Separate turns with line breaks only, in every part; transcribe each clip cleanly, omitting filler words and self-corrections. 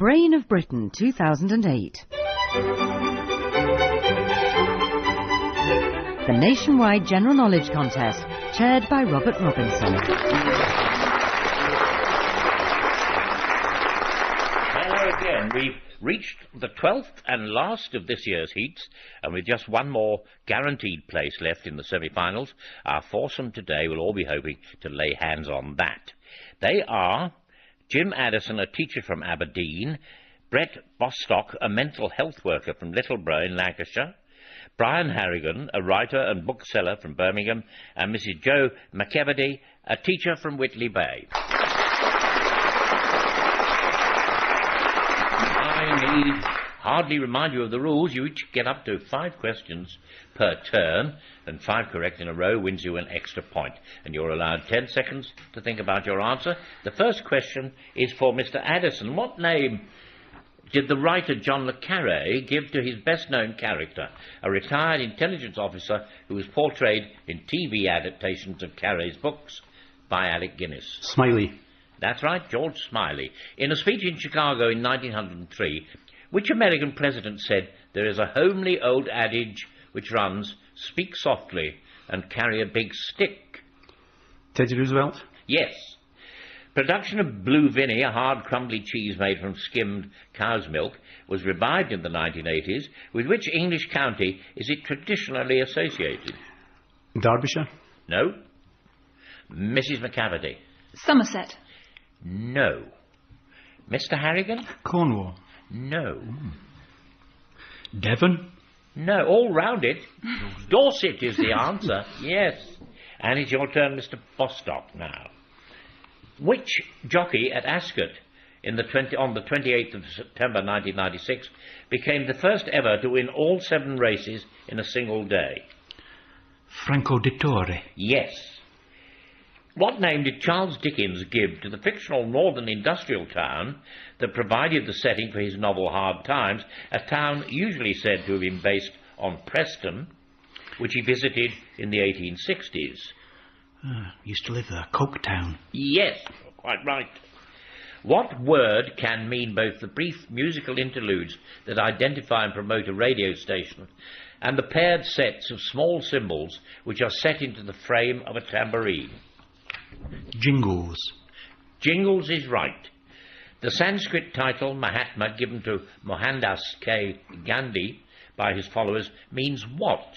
Brain of Britain 2008. The nationwide general knowledge contest, chaired by Robert Robinson.
Hello again. We've reached the 12th and last of this year's heats, and with just one more guaranteed place left in the semi-finals, our foursome today will all be hoping to lay hands on that. They are Jim Addison, a teacher from Aberdeen, Brett Bostock, a mental health worker from Littleborough in Lancashire, Brian Harrigan, a writer and bookseller from Birmingham, and Mrs. Jo McEvedy, a teacher from Whitley Bay. I need hardly remind you of the rules. You each get up to 5 questions per turn, and 5 correct in a row wins you an extra point. And you're allowed 10 seconds to think about your answer. The first question is for Mr. Addison. What name did the writer John le Carré give to his best-known character, a retired intelligence officer who was portrayed in TV adaptations of Carré's books by Alec Guinness?
Smiley.
That's right, George Smiley. In a speech in Chicago in 1903, which American president said, "There is a homely old adage which runs, speak softly and carry a big stick"?
Teddy Roosevelt.
Yes. Production of Blue Vinny, a hard, crumbly cheese made from skimmed cow's milk, was revived in the 1980s. With which English county is it traditionally associated?
Derbyshire.
No. Mrs. McAvedy.
Somerset.
No. Mr. Harrigan?
Cornwall.
No.
Devon.
No, all round it. Dorset is the answer. Yes. And it's your turn, Mr. Bostock, now. Which jockey at Ascot on the 28th of September 1996 became the first ever to win all 7 races in a single day?
Franco di Torre.
Yes. What name did Charles Dickens give to the fictional northern industrial town that provided the setting for his novel Hard Times, a town usually said to have been based on Preston, which he visited in the 1860s?
Used to live there. Coketown.
Yes, quite right. What word can mean both the brief musical interludes that identify and promote a radio station and the paired sets of small symbols which are set into the frame of a tambourine?
Jingles.
Jingles is right. The Sanskrit title Mahatma, given to Mohandas K. Gandhi by his followers, means what?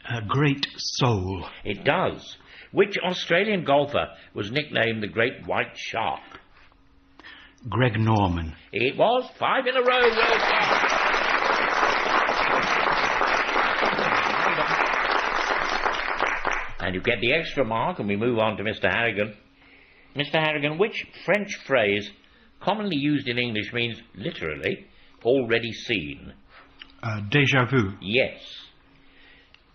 A great soul.
It does. Which Australian golfer was nicknamed the Great White Shark?
Greg Norman.
It was. 5 in a row. Well done. And you get the extra mark, and we move on to Mr. Harrigan. Mr. Harrigan, which French phrase commonly used in English means, literally, already seen?
Déjà vu.
Yes.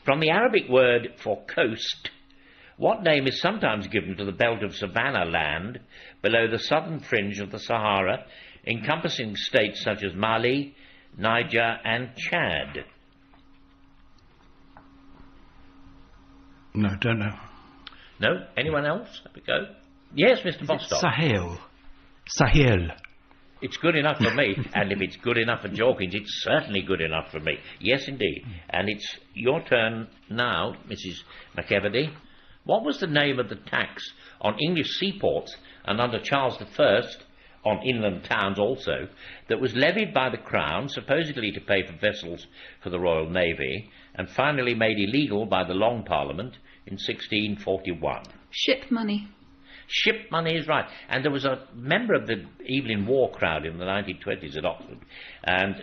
From the Arabic word for coast, what name is sometimes given to the belt of savanna land below the southern fringe of the Sahara, encompassing states such as Mali, Niger, and Chad?
No, don't know.
No? Anyone else? Have a go? Yes, Mr. Bostock.
Sahel. Sahel.
It's good enough for me, and if it's good enough for Jorkins, it's certainly good enough for me. Yes, indeed. And it's your turn now, Mrs. McEvedy. What was the name of the tax on English seaports and under Charles I, on inland towns also, that was levied by the Crown, supposedly to pay for vessels for the Royal Navy, and finally made illegal by the Long Parliament in 1641?
Ship money.
Ship money is right. And there was a member of the Evelyn Waugh crowd in the 1920s at Oxford, and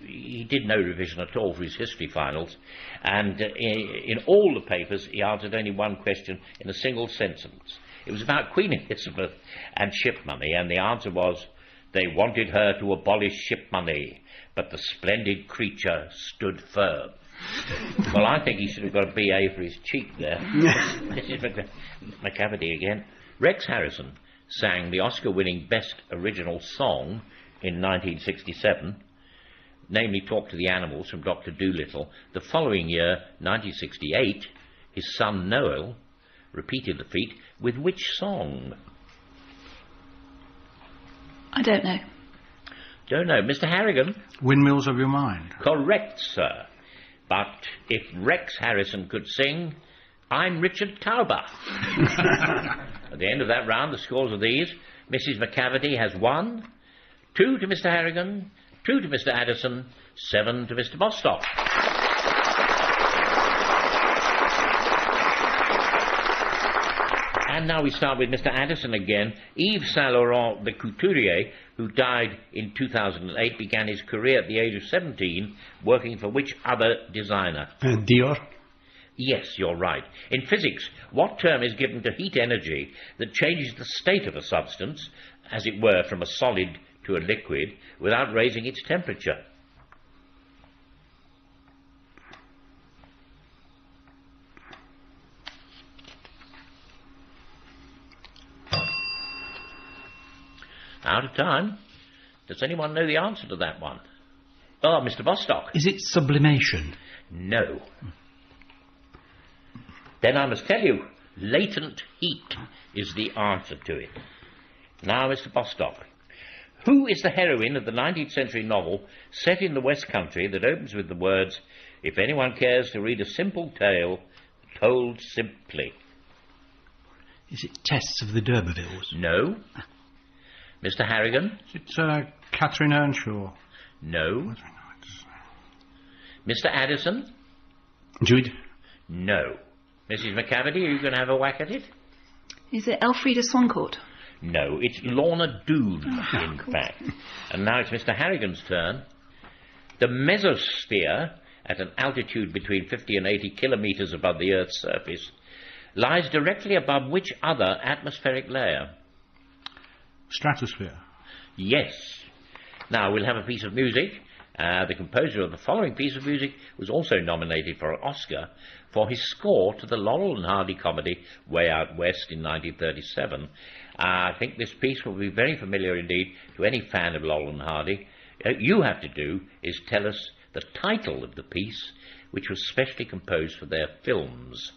he did no revision at all for his history finals, and in all the papers he answered only one question in a single sentence. It was about Queen Elizabeth and ship money, and the answer was, they wanted her to abolish ship money, but the splendid creature stood firm. Well, I think he should have got a BA for his cheek there. This is McAvedy again. Rex Harrison sang the Oscar-winning Best Original Song in 1967, namely Talk to the Animals from Dr. Dolittle. The following year, 1968, his son Noel repeated the feat with which song?
I don't know.
Don't know. Mr. Harrigan?
Windmills of Your Mind.
Correct, sir. But if Rex Harrison could sing, I'm Richard Tauber. At the end of that round, the scores are these. Mrs. McCavity has 1, 2 to Mr. Harrigan, 2 to Mr. Addison, 7 to Mr. Bostock. And now we start with Mr. Addison again. Yves Saint Laurent, the couturier, who died in 2008, began his career at the age of 17, working for which other designer?
Dior.
Yes, you're right. In physics, what term is given to heat energy that changes the state of a substance, as it were, from a solid to a liquid, without raising its temperature? Out of time. Does anyone know the answer to that one? Oh, Mr. Bostock.
Is it sublimation?
No. Then I must tell you, latent heat is the answer to it. Now, Mr. Bostock, who is the heroine of the 19th century novel set in the West Country that opens with the words, "If anyone cares to read a simple tale, told simply"?
Is it Tests of the D'Urbervilles?
No. Mr. Harrigan?
Is it Catherine Earnshaw?
No. Mr. Addison?
Jude?
No. Mrs. McCavity, are you going to have a whack at it?
Is it Elfrida Swancourt?
No, it's Lorna Doone, in fact. And now it's Mr. Harrigan's turn. The mesosphere, at an altitude between 50 and 80 kilometres above the Earth's surface, lies directly above which other atmospheric layer?
Stratosphere.
Yes. Now, we'll have a piece of music. The composer of the following piece of music was also nominated for an Oscar for his score to the Laurel and Hardy comedy Way Out West in 1937. I think this piece will be very familiar indeed to any fan of Laurel and Hardy. You have to do is tell us the title of the piece, which was specially composed for their films.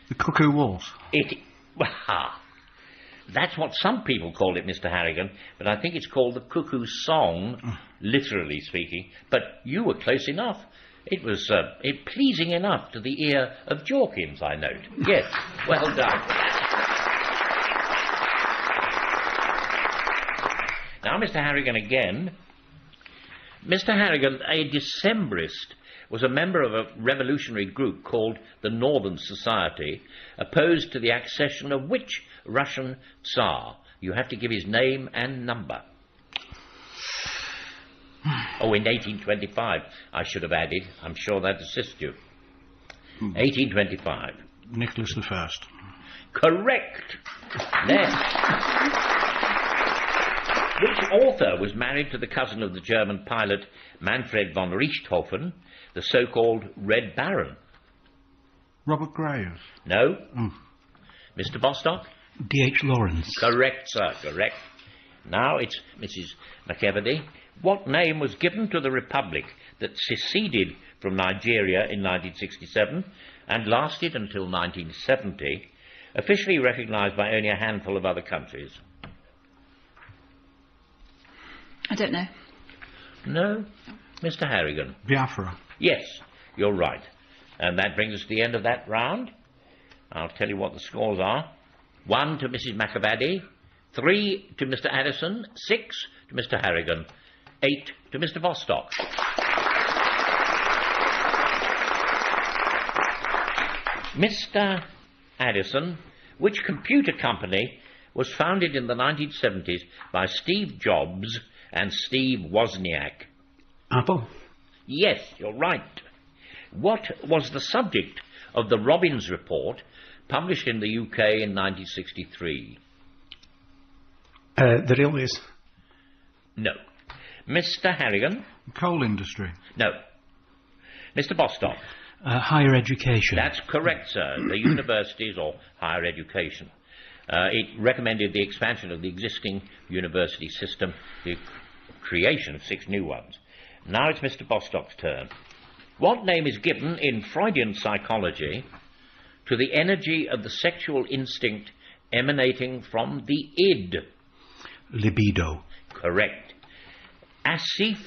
The Cuckoo Waltz.
That's what some people call it, Mr. Harrigan, but I think it's called the Cuckoo Song, literally speaking. But you were close enough. It was pleasing enough to the ear of Jorkins, I note. Yes, well done. Now, Mr. Harrigan again. Mr. Harrigan, a Decembrist, was a member of a revolutionary group called the Northern Society, opposed to the accession of which Russian Tsar? You have to give his name and number. Oh, in 1825, I should have added. I'm sure that assists you. 1825.
Nicholas I.
Correct. Next. Which author was married to the cousin of the German pilot Manfred von Richthofen, the so-called Red Baron?
Robert Graves.
No. Mr. Bostock?
D.H. Lawrence.
Correct, sir, correct. Now it's Mrs. McEvedy. What name was given to the republic that seceded from Nigeria in 1967 and lasted until 1970, officially recognised by only a handful of other countries?
I don't know.
No? Mr. Harrigan?
Biafra.
Yes, you're right. And that brings us to the end of that round. I'll tell you what the scores are. 1 to Mrs. McAvady, 3 to Mr. Addison, 6 to Mr. Harrigan, 8 to Mr. Bostock. Mr. Addison, which computer company was founded in the 1970s by Steve Jobs and Steve Wozniak?
Apple.
Yes, you're right. What was the subject of the Robbins Report published in the UK in 1963?
The railways.
No. Mr. Harrigan?
Coal industry.
No. Mr. Bostock?
Higher education.
That's correct, sir. The universities or higher education. It recommended the expansion of the existing university system, the creation of 6 new ones. Now it's Mr. Bostock's turn. What name is given in Freudian psychology to the energy of the sexual instinct emanating from the id?
Libido.
Correct. Asif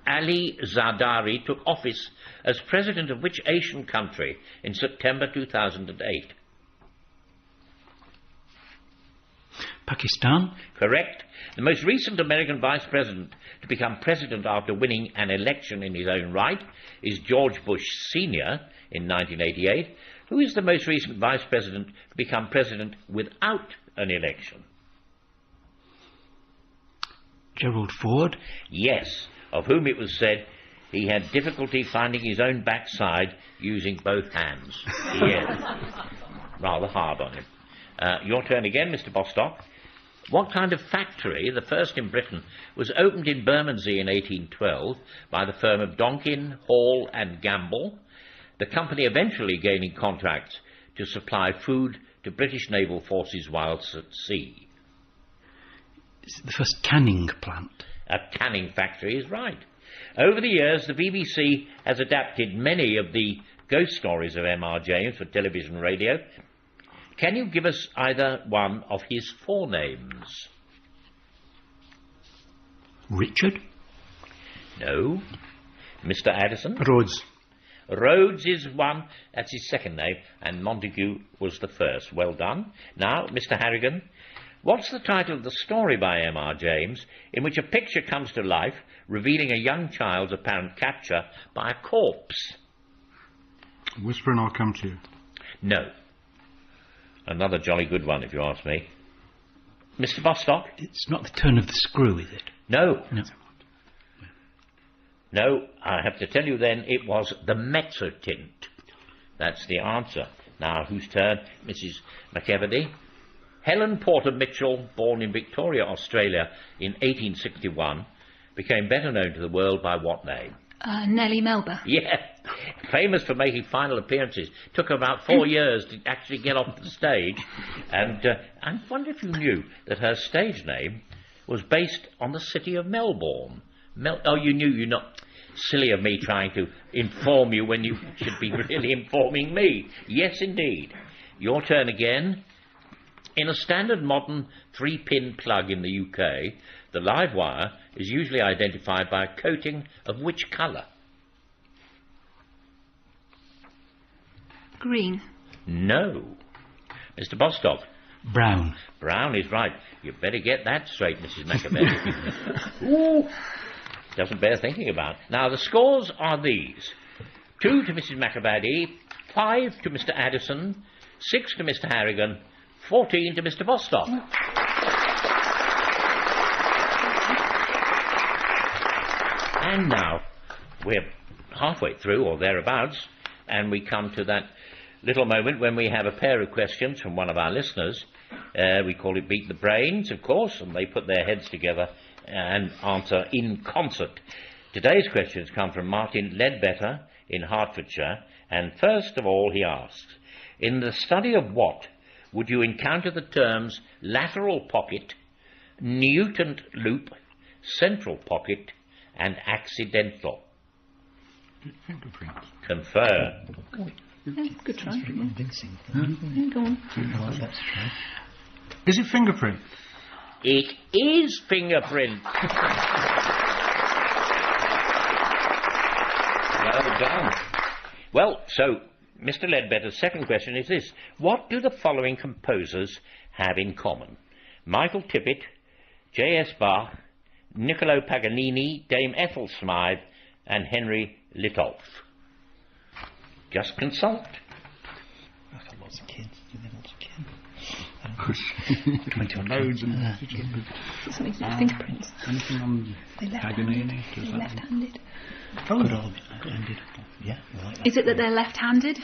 Ali Zardari took office as president of which Asian country in September 2008?
Pakistan.
Correct. The most recent American vice president to become president after winning an election in his own right is George Bush Sr. in 1988. Who is the most recent vice president to become president without an election?
Gerald Ford.
Yes, of whom it was said he had difficulty finding his own backside using both hands. Yes. Rather hard on him. Your turn again, Mr. Bostock. What kind of factory, the first in Britain, was opened in Bermondsey in 1812 by the firm of Donkin, Hall and Gamble, the company eventually gaining contracts to supply food to British naval forces whilst at sea?
Is it the first canning plant?
A canning factory is right. Over the years, the BBC has adapted many of the ghost stories of M.R. James for television and radio. Can you give us either one of his forenames?
Richard.
No. Mr. Addison?
Rhodes.
Rhodes is one, that's his second name, and Montague was the first. Well done. Now, Mr. Harrigan, what's the title of the story by M.R. James in which a picture comes to life revealing a young child's apparent capture by a corpse?
Whisper and I'll come to you.
No. Another jolly good one, if you ask me. Mr. Bostock?
It's not the turn of the screw, is it?
No.
No.
No, I have to tell you then, it was the mezzotint. That's the answer. Now, whose turn? Mrs. McEvedy. Helen Porter Mitchell, born in Victoria, Australia in 1861, became better known to the world by what name?
Nellie Melba.
Yeah, famous for making final appearances. Took her about 4 years to actually get off the stage. And I wonder if you knew that her stage name was based on the city of Melbourne. Oh, you knew. You're not silly of me trying to inform you when you should be really informing me. Yes, indeed. Your turn again. In a standard modern 3-pin plug in the UK, the live wire is usually identified by a coating of which colour?
Green.
No. Mr. Bostock.
Brown.
Brown is right. You better get that straight, Mrs. McAvey. Ooh. Doesn't bear thinking about. Now, the scores are these. 2 to Mrs. McAvey, 5 to Mr. Addison, 6 to Mr. Harrigan, 14 to Mr. Bostock. And now, we're halfway through, or thereabouts, and we come to that little moment when we have a pair of questions from one of our listeners. We call it Beat the Brains, of course, and they put their heads together and answer in concert. Today's questions come from Martin Ledbetter in Hertfordshire, and first of all he asks, in the study of what would you encounter the terms lateral pocket, Newton loop, central pocket, and accidental?
Fingerprints.
Confer.
Yeah, good try.
Convincing.
Yeah, go on.
That's true.
Is it fingerprint?
It is fingerprint. Well done. Well, so, Mr. Ledbetter's second question is this. What do the following composers have in common? Michael Tippett, J.S. Bach, Niccolo Paganini, Dame Ethel Smythe, and Henry Litolf. Just consult.
I've got lots of kids. Do they have lots of kids?
20 loads and
Something to do with fingerprints.
anything on
They're
Paganini.
left-handed.
Does
They're
that?
left-handed.
Could all be left-handed. Yeah, I like that.
Is it that they're left-handed?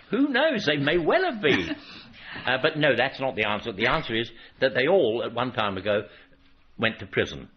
Who knows? They may well have been. But no, that's not the answer. The answer is that they all, at one time ago, went to prison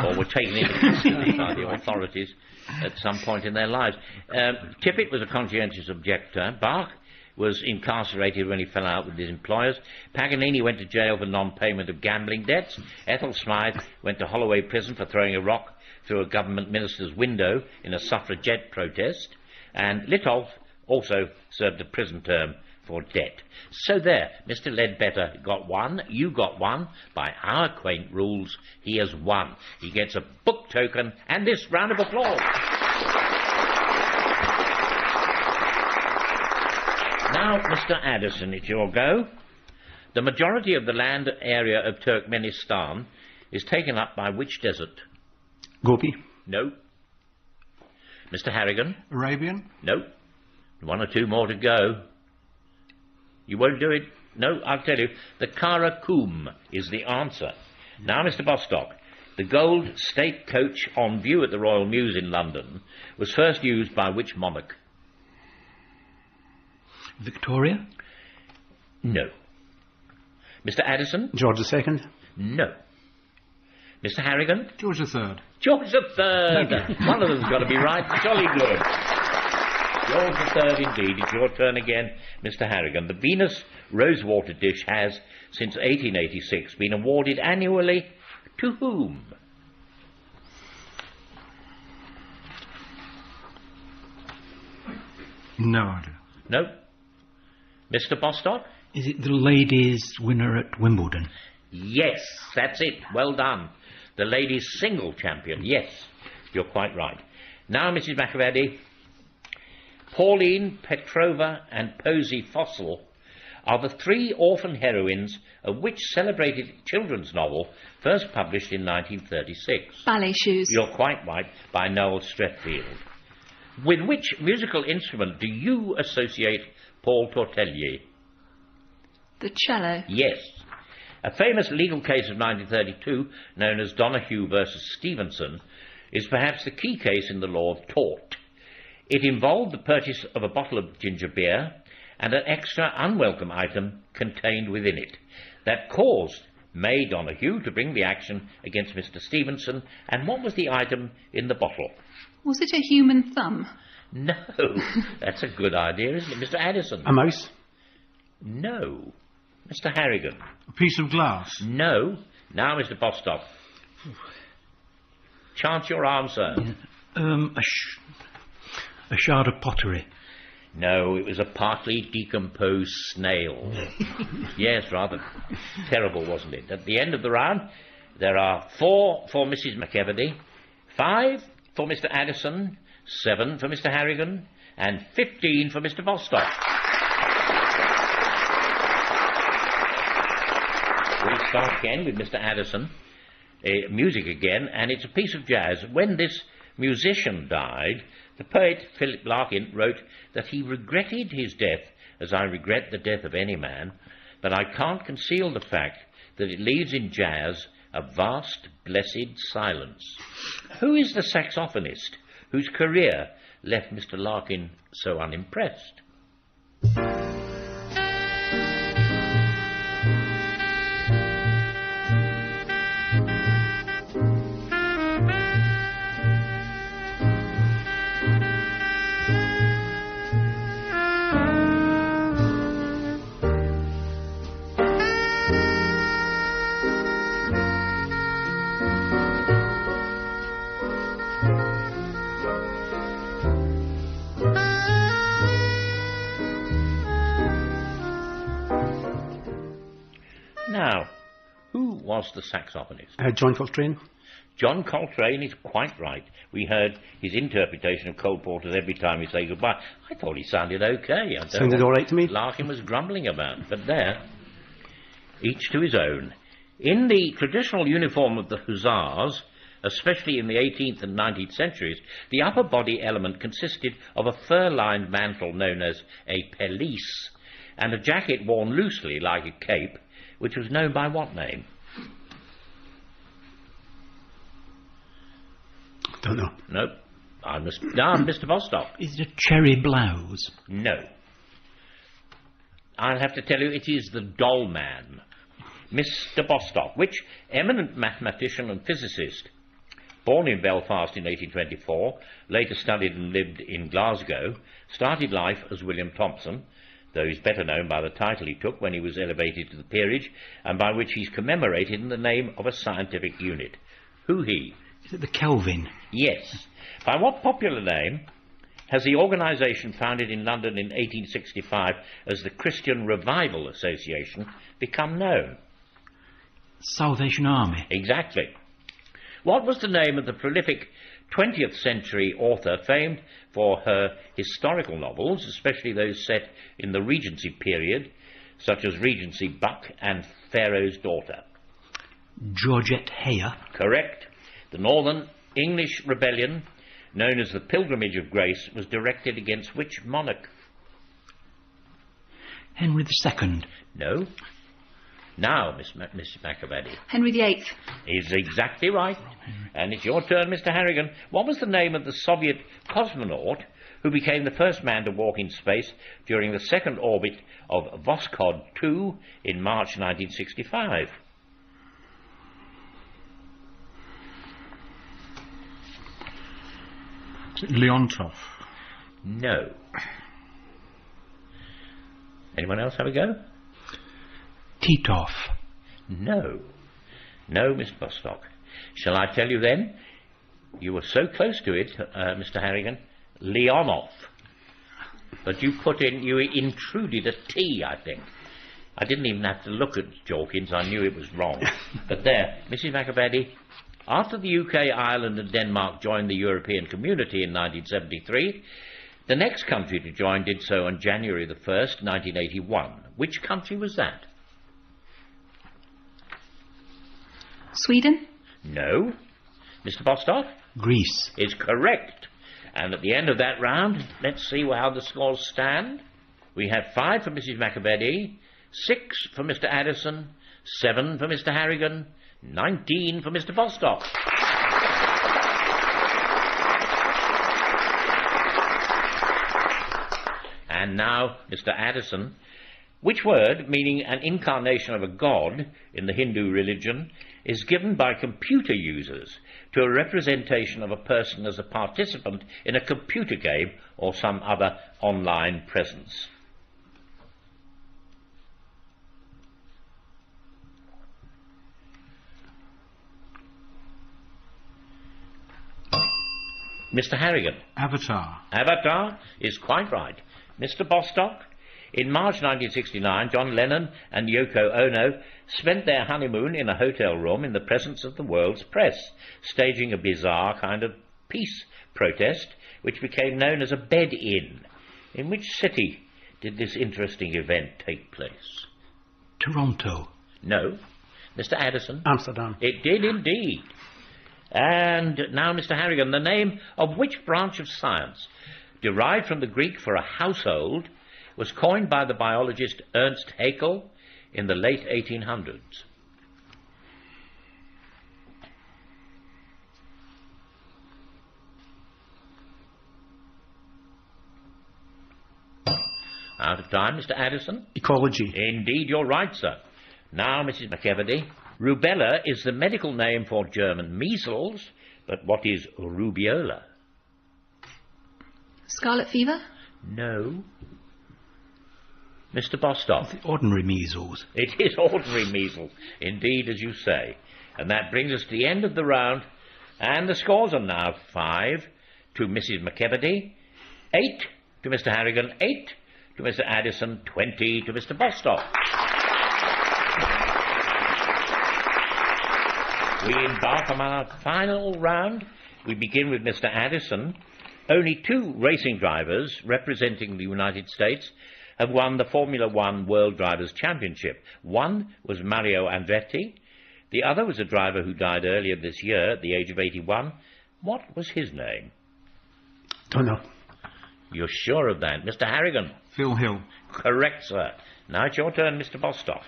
or were taken into custody by the authorities at some point in their lives. Tippett was a conscientious objector. Bach was incarcerated when he fell out with his employers. Paganini went to jail for non-payment of gambling debts. Ethel Smythe went to Holloway Prison for throwing a rock through a government minister's window in a suffragette protest. And Litolf also served a prison term for debt. So there, Mr. Ledbetter got one, you got one. By our quaint rules, he has won. He gets a book token and this round of applause. Now, Mr. Addison, it's your go. The majority of the land area of Turkmenistan is taken up by which desert?
Gobi.
No. Mr. Harrigan?
Arabian?
No. One or two more to go. You won't do it? No, I'll tell you. The Karakum is the answer. Now, Mr. Bostock, the gold state coach on view at the Royal Mews in London was first used by which monarch?
Victoria.
No. Mr. Addison?
George II.
No. Mr. Harrigan?
George III.
George III. One of them's got to be right. Jolly good. George III indeed. It's your turn again, Mr. Harrigan. The Venus Rosewater dish has, since 1886, been awarded annually to whom?
No idea.
No. Mr. Bostock?
Is it the ladies' winner at Wimbledon?
Yes, that's it. Well done. The ladies' single champion. Yes, you're quite right. Now, Mrs. McAvady, Pauline, Petrova and Posy Fossil are the three orphan heroines of which celebrated children's novel first published in 1936.
Ballet shoes.
You're quite right, by Noel Stretfield. With which musical instrument do you associate Paul Tortelier?
The cello.
Yes. A famous legal case of 1932, known as Donahue versus Stevenson, is perhaps the key case in the law of tort. It involved the purchase of a bottle of ginger beer and an extra unwelcome item contained within it. That caused May Donahue to bring the action against Mr. Stevenson. And what was the item in the bottle?
Was it a human thumb?
No. That's a good idea, isn't it? Mr. Addison?
A mouse.
No. Mr. Harrigan?
A piece of glass.
No. Now, Mr. Bostock. Chance your arm, sir.
A shard of pottery.
No, it was a partly decomposed snail. Yes, rather terrible, wasn't it? At the end of the round, there are 4 for Mrs. McEvedy, 5 for Mr. Addison, 7 for Mr. Harrigan, and 15 for Mr. Bostock. We start again with Mr. Addison. Music again, and it's a piece of jazz. When this musician died, the poet Philip Larkin wrote that he regretted his death as I regret the death of any man, but I can't conceal the fact that it leaves in jazz a vast, blessed silence. Who is the saxophonist whose career left Mr. Larkin so unimpressed? Now, who was the saxophonist?
John Coltrane.
John Coltrane is quite right. We heard his interpretation of Cole Porter's Every Time We Say Goodbye. I thought he sounded okay.
Sounded all right to me.
Larkin was grumbling about, but there, each to his own. In the traditional uniform of the Hussars, especially in the 18th and 19th centuries, the upper body element consisted of a fur-lined mantle known as a pelisse, and a jacket worn loosely like a cape, which was known by what name?
Don't know.
Nope. Mr. Bostock.
Is it a cherry blouse?
No. I'll have to tell you it is the doll man. Mr. Bostock, which eminent mathematician and physicist, born in Belfast in 1824, later studied and lived in Glasgow, started life as William Thomson, though he's better known by the title he took when he was elevated to the peerage, and by which he's commemorated in the name of a scientific unit. Who he?
Is it the Kelvin?
Yes. By what popular name has the organisation founded in London in 1865 as the Christian Revival Association become known?
Salvation Army.
Exactly. What was the name of the prolific 20th century author famed for her historical novels, especially those set in the Regency period, such as Regency Buck and Pharaoh's Daughter?
Georgette Heyer.
Correct. The Northern English rebellion, known as the Pilgrimage of Grace, was directed against which monarch?
Henry II.
No. Now, Mrs. McAvady.
Henry VIII.
Is exactly right. And it's your turn, Mr. Harrigan. What was the name of the Soviet cosmonaut who became the first man to walk in space during the second orbit of Voskhod 2 in March 1965?
Leontov.
No. Anyone else have a go?
Titov.
No. No, Miss Bostock. Shall I tell you then? You were so close to it, Mr. Harrigan. Leonov. But you intruded a T, I think. I didn't even have to look at Jorkins. I knew it was wrong. But there, Mrs. McAvady, after the UK, Ireland and Denmark joined the European Community in 1973, the next country to join did so on January the 1st, 1981. Which country was that?
Sweden.
No. Mr. Bostock?
Greece.
Is correct. And at the end of that round, let's see how the scores stand. We have 5 for Mrs. McAvedy, 6 for Mr. Addison, 7 for Mr. Harrigan, 19 for Mr. Bostock. And now, Mr. Addison, which word, meaning an incarnation of a god in the Hindu religion, is given by computer users to a representation of a person as a participant in a computer game or some other online presence? Mr. Harrigan.
Avatar.
Avatar is quite right. Mr. Bostock? In March 1969, John Lennon and Yoko Ono spent their honeymoon in a hotel room in the presence of the world's press, staging a bizarre kind of peace protest which became known as a bed-in. In which city did this interesting event take place?
Toronto.
No. Mr. Addison?
Amsterdam.
It did indeed. And now, Mr. Harrigan, the name of which branch of science, derived from the Greek for a household, was coined by the biologist Ernst Haeckel in the late 1800s? Out of time, Mr. Addison?
Ecology.
Indeed, you're right, sir. Now, Mrs. McEvedy, rubella is the medical name for German measles, but what is rubeola?
Scarlet fever.
No. Mr. Bostock?
The ordinary measles.
It is ordinary measles, indeed, as you say. And that brings us to the end of the round, and the scores are now 5 to Mrs. McEvedy, 8 to Mr. Harrigan, 8 to Mr. Addison, 20 to Mr. Bostock. We embark on our final round. We begin with Mr. Addison. Only 2 racing drivers representing the United States have won the Formula One World Drivers' Championship. One was Mario Andretti. The other was a driver who died earlier this year at the age of 81. What was his name?
Don't know.
You're sure of that? Mr. Harrigan?
Phil Hill.
Correct, sir. Now it's your turn, Mr. Bostock.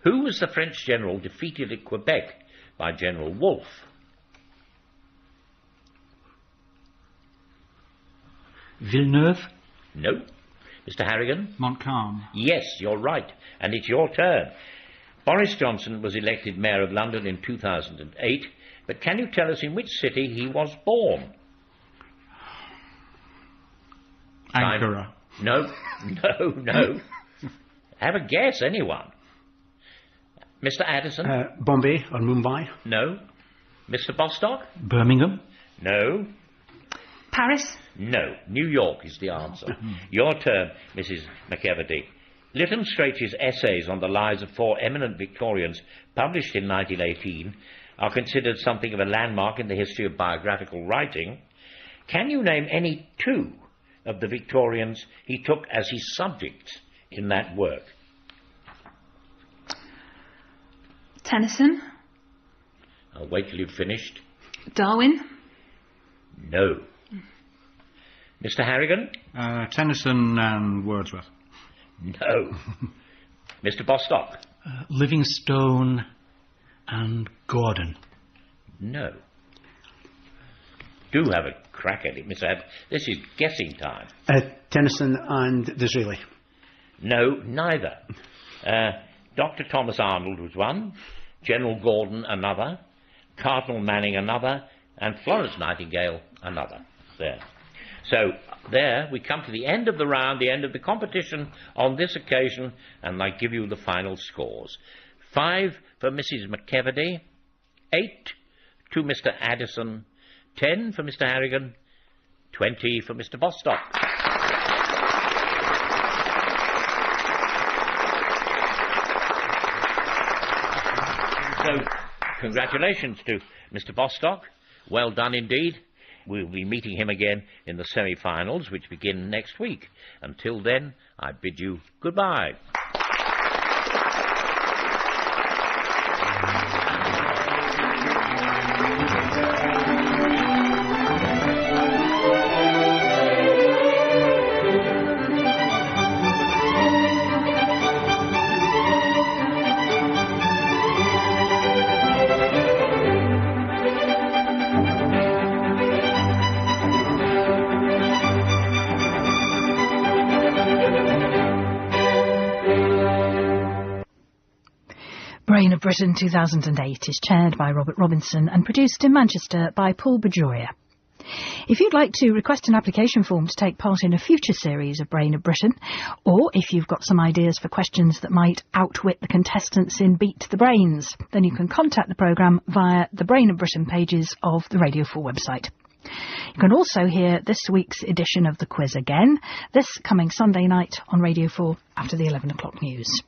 Who was the French general defeated at Quebec by General Wolfe?
Villeneuve.
No. Mr. Harrigan?
Montcalm.
Yes, you're right. And it's your turn. Boris Johnson was elected Mayor of London in 2008, but can you tell us in which city he was born?
Ankara.
No. Have a guess, anyone. Mr. Addison?
Bombay or Mumbai?
No. Mr. Bostock?
Birmingham?
No.
Paris?
No. New York is the answer. Your turn, Mrs. McEverty. Lytton Strachey's essays on the lives of 4 eminent Victorians, published in 1918, are considered something of a landmark in the history of biographical writing. Can you name any 2 of the Victorians he took as his subjects in that work?
Tennyson?
I'll wait till you've finished.
Darwin?
No. Mr. Harrigan?
Tennyson and Wordsworth.
No. Mr. Bostock?
Livingstone and Gordon.
No. Do have a crack at it, Mr. Harrigan. This is guessing time.
Tennyson and Disraeli.
No, neither. Dr. Thomas Arnold was one, General Gordon another, Cardinal Manning another, and Florence Nightingale another. There. So there we come to the end of the round, the end of the competition on this occasion, and I give you the final scores. 5 for Mrs. McEverty, 8 to Mr. Addison, 10 for Mr. Harrigan, 20 for Mr. Bostock. So, congratulations to Mr. Bostock. Well done indeed. We'll be meeting him again in the semi-finals, which begin next week. Until then, I bid you goodbye.
Brain of Britain 2008 is chaired by Robert Robinson and produced in Manchester by Paul Bajoria. If you'd like to request an application form to take part in a future series of Brain of Britain, or if you've got some ideas for questions that might outwit the contestants in Beat the Brains, then you can contact the programme via the Brain of Britain pages of the Radio 4 website. You can also hear this week's edition of the quiz again, this coming Sunday night on Radio 4 after the 11 o'clock news.